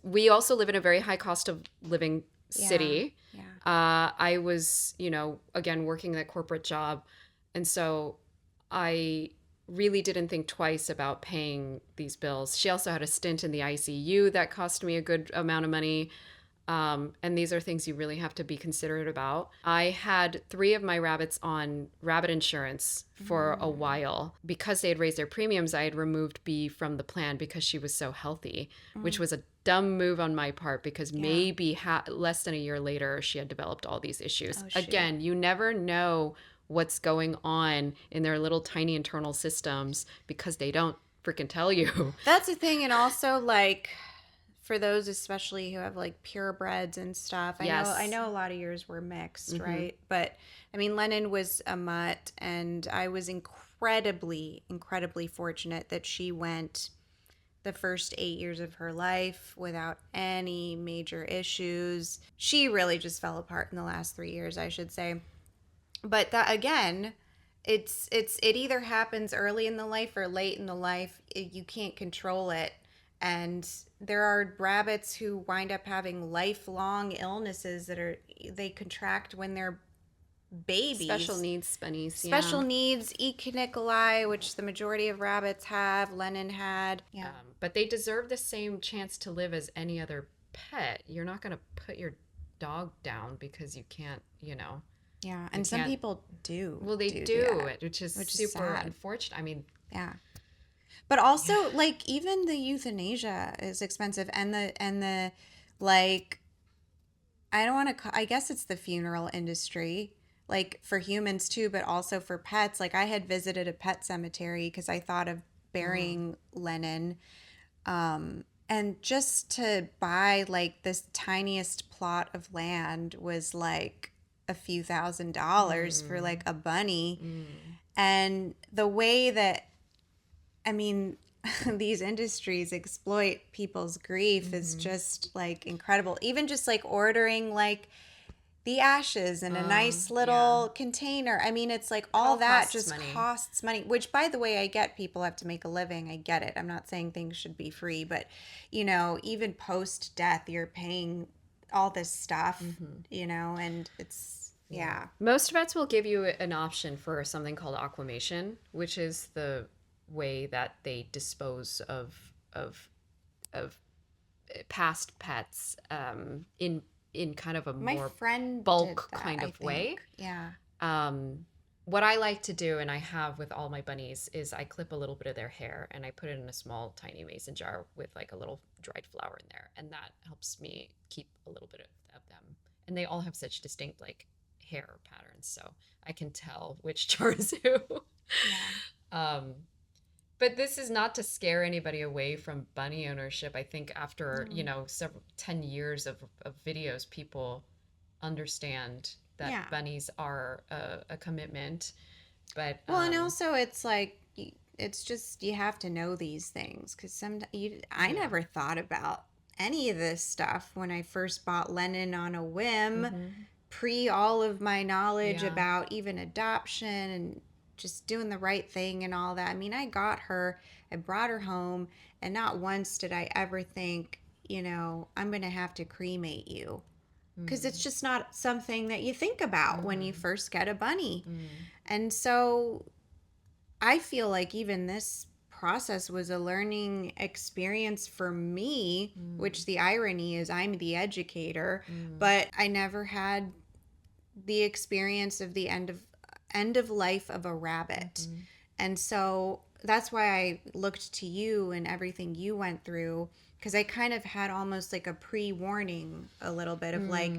we also live in a very high cost of living city. Yeah. I was, again, working that corporate job. And so I really didn't think twice about paying these bills. She also had a stint in the ICU that cost me a good amount of money. And these are things you really have to be considerate about. I had 3 of my rabbits on rabbit insurance for a while. Because they had raised their premiums, I had removed B from the plan because she was so healthy, which was a dumb move on my part because maybe less than a year later, she had developed all these issues. Oh, shoot. Again, you never know what's going on in their little tiny internal systems because they don't freaking tell you. That's the thing. And also, like, for those especially who have like purebreds and stuff, Yes. I know a lot of yours were mixed, Mhm. right? But I mean, Lennon was a mutt, and I was incredibly, incredibly fortunate that she went the first 8 years of her life without any major issues. She really just fell apart in the last 3 years, I should say. But that again, it either happens early in the life or late in the life. You can't control it. And there are rabbits who wind up having lifelong illnesses they contract when they're babies. Special needs bunnies. Special yeah. needs, E. caniculi, which the majority of rabbits have, Lennon had. Yeah. But they deserve the same chance to live as any other pet. You're not going to put your dog down because you can't, Yeah. And some can't- people do. Well, they do that. it, which is which is super sad. unfortunate. I mean, Yeah. But also, like, even the euthanasia is expensive, and the like, I don't want to. I guess it's the funeral industry, like for humans too, but also for pets. Like, I had visited a pet cemetery because I thought of burying Lennon, and just to buy like this tiniest plot of land was like a few $1,000s for like a bunny, and the way that I mean, these industries exploit people's grief is just like incredible. Even just like ordering like the ashes in a nice little container. I mean, it's like all that costs just money. costs money, which by the way, I get people have to make a living. I get it. I'm not saying things should be free, but even post death, you're paying all this stuff, and it's, yeah. most vets will give you an option for something called aquamation, which is the way that they dispose of past pets in kind of a My more friend bulk did that, kind I of way. think. Yeah. What I like to do, and I have with all my bunnies, is I clip a little bit of their hair and I put it in a small, tiny mason jar with like a little dried flower in there, and that helps me keep a little bit of them. And they all have such distinct like hair patterns, so I can tell which jar is who. Yeah. But this is not to scare anybody away from bunny ownership. I think after, several 10 years of videos, people understand that bunnies are a commitment. But Well, and also it's like it's just you have to know these things because I never thought about any of this stuff when I first bought Lennon on a whim, pre all of my knowledge about even adoption and just doing the right thing and all that. I mean, I brought her home, and not once did I ever think, I'm going to have to cremate you. Because it's just not something that you think about when you first get a bunny. And so I feel like even this process was a learning experience for me, which the irony is I'm the educator, but I never had the experience of the end of life of a rabbit. And so that's why I looked to you and everything you went through, because I kind of had almost like a pre-warning a little bit of like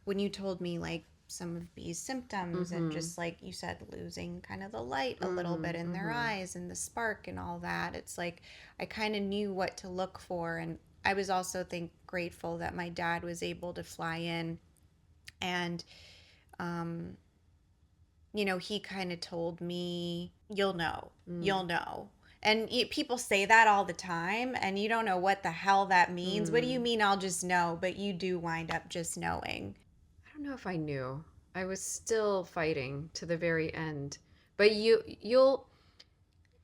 when you told me like some of these symptoms and just like you said, losing kind of the light a little bit in their eyes and the spark and all that. It's like I kind of knew what to look for. And I was also grateful that my dad was able to fly in and he kind of told me, you'll know. And people say that all the time, and you don't know what the hell that means. What do you mean I'll just know? But you do wind up just knowing. I don't know if I knew. I was still fighting to the very end. But you'll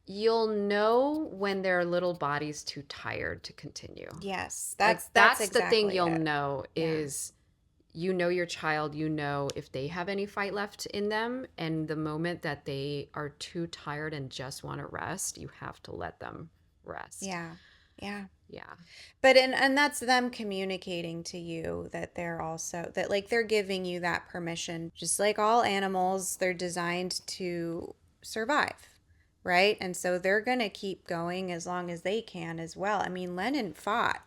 know when their little body's too tired to continue. Yes, Like, that's the thing exactly you'll it. know is you know your child, you know if they have any fight left in them, and the moment that they are too tired and just want to rest, you have to let them rest. Yeah. Yeah. Yeah. But and that's them communicating to you that they're also that like they're giving you that permission. Just like all animals, they're designed to survive, right? And so they're going to keep going as long as they can as well. I mean, Lennon fought.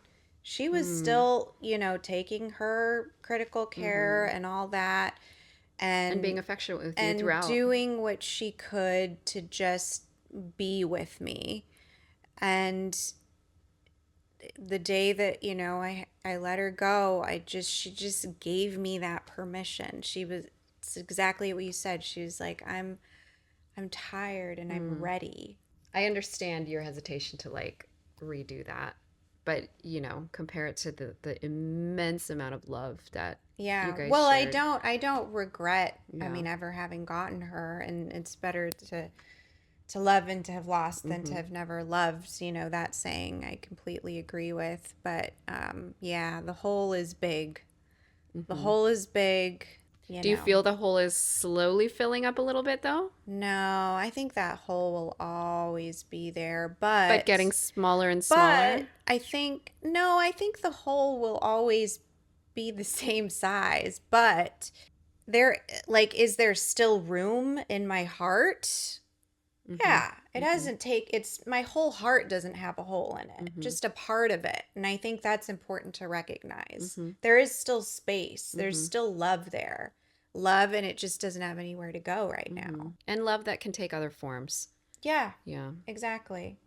She was Mm. still, taking her critical care and all that And being and affectionate with you and throughout. doing what she could to just be with me. And the day that I let her go, she just gave me that permission. It's exactly what you said. She was like, I'm tired and I'm ready. I understand your hesitation to like redo that, but compare it to the immense amount of love that you Yeah, guys well, i shared. don't i don't regret, I Yeah. mean, ever having gotten her. And it's better to love and to have lost than to Mm-hmm. have never loved. That saying I completely agree with. But yeah, the hole is big. The Mm-hmm. hole is big, Do you feel the hole is slowly filling up a little bit though? No, I think that hole will always be there, But but getting smaller and but smaller? I think no, I think the hole will always be the same size, but there like is there still room in my heart? Mm-hmm. Yeah, it Mm-hmm. hasn't take it's my whole heart doesn't have a hole in it, Mm-hmm. just a part of it. And I think that's important to recognize. Mm-hmm. There is still space. There's Mm-hmm. still love there. Love, and it just doesn't have anywhere to go right Mm-hmm. now. And love that can take other forms. Yeah, Yeah. exactly.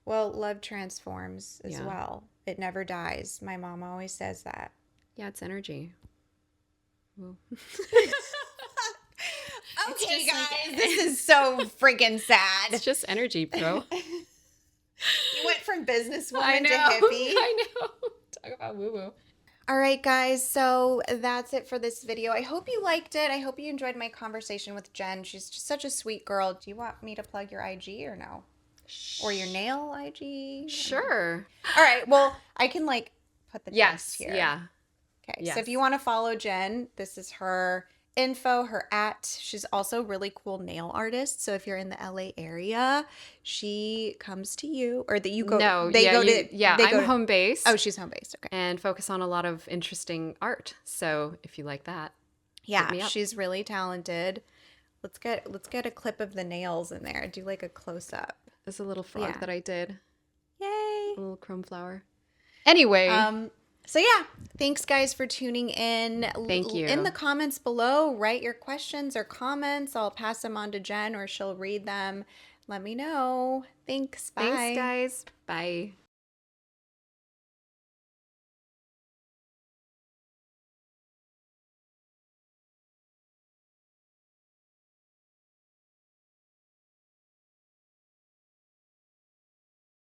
Well, love transforms as Yeah. well. It never dies. My mom always says that. Yeah, it's energy. Ooh. Okay, just like guys, this is so freaking sad. It's just energy, bro. You went from I businesswoman know. to hippie. I know. Talk about woo woo. All right, guys, so that's it for this video. I hope you liked it. I hope you enjoyed my conversation with Jen. She's just such a sweet girl. Do you want me to plug your IG or no? Or your nail IG? Sure. All right, well, I can like put the text Yes. here. Yeah. Okay, Yes. so if you want to follow Jen, this is her info, her at. She's also a really cool nail artist. So if you're in the LA area, she comes to you, or that you go. No. They Yeah. go to. Yeah. They I'm go to, home based. Oh, she's home based. Okay. And focus on a lot of interesting art. So if you like that, Yeah, me up. she's really talented. Let's get a clip of the nails in there. Do like a close up. there's a little frog Yeah. that I did. Yay. A little chrome flower. Anyway. So yeah, thanks guys for tuning in. Thank you. In the comments below, write your questions or comments. I'll pass them on to Jen or she'll read them. Let me know. Thanks. Bye. Thanks, guys. Bye.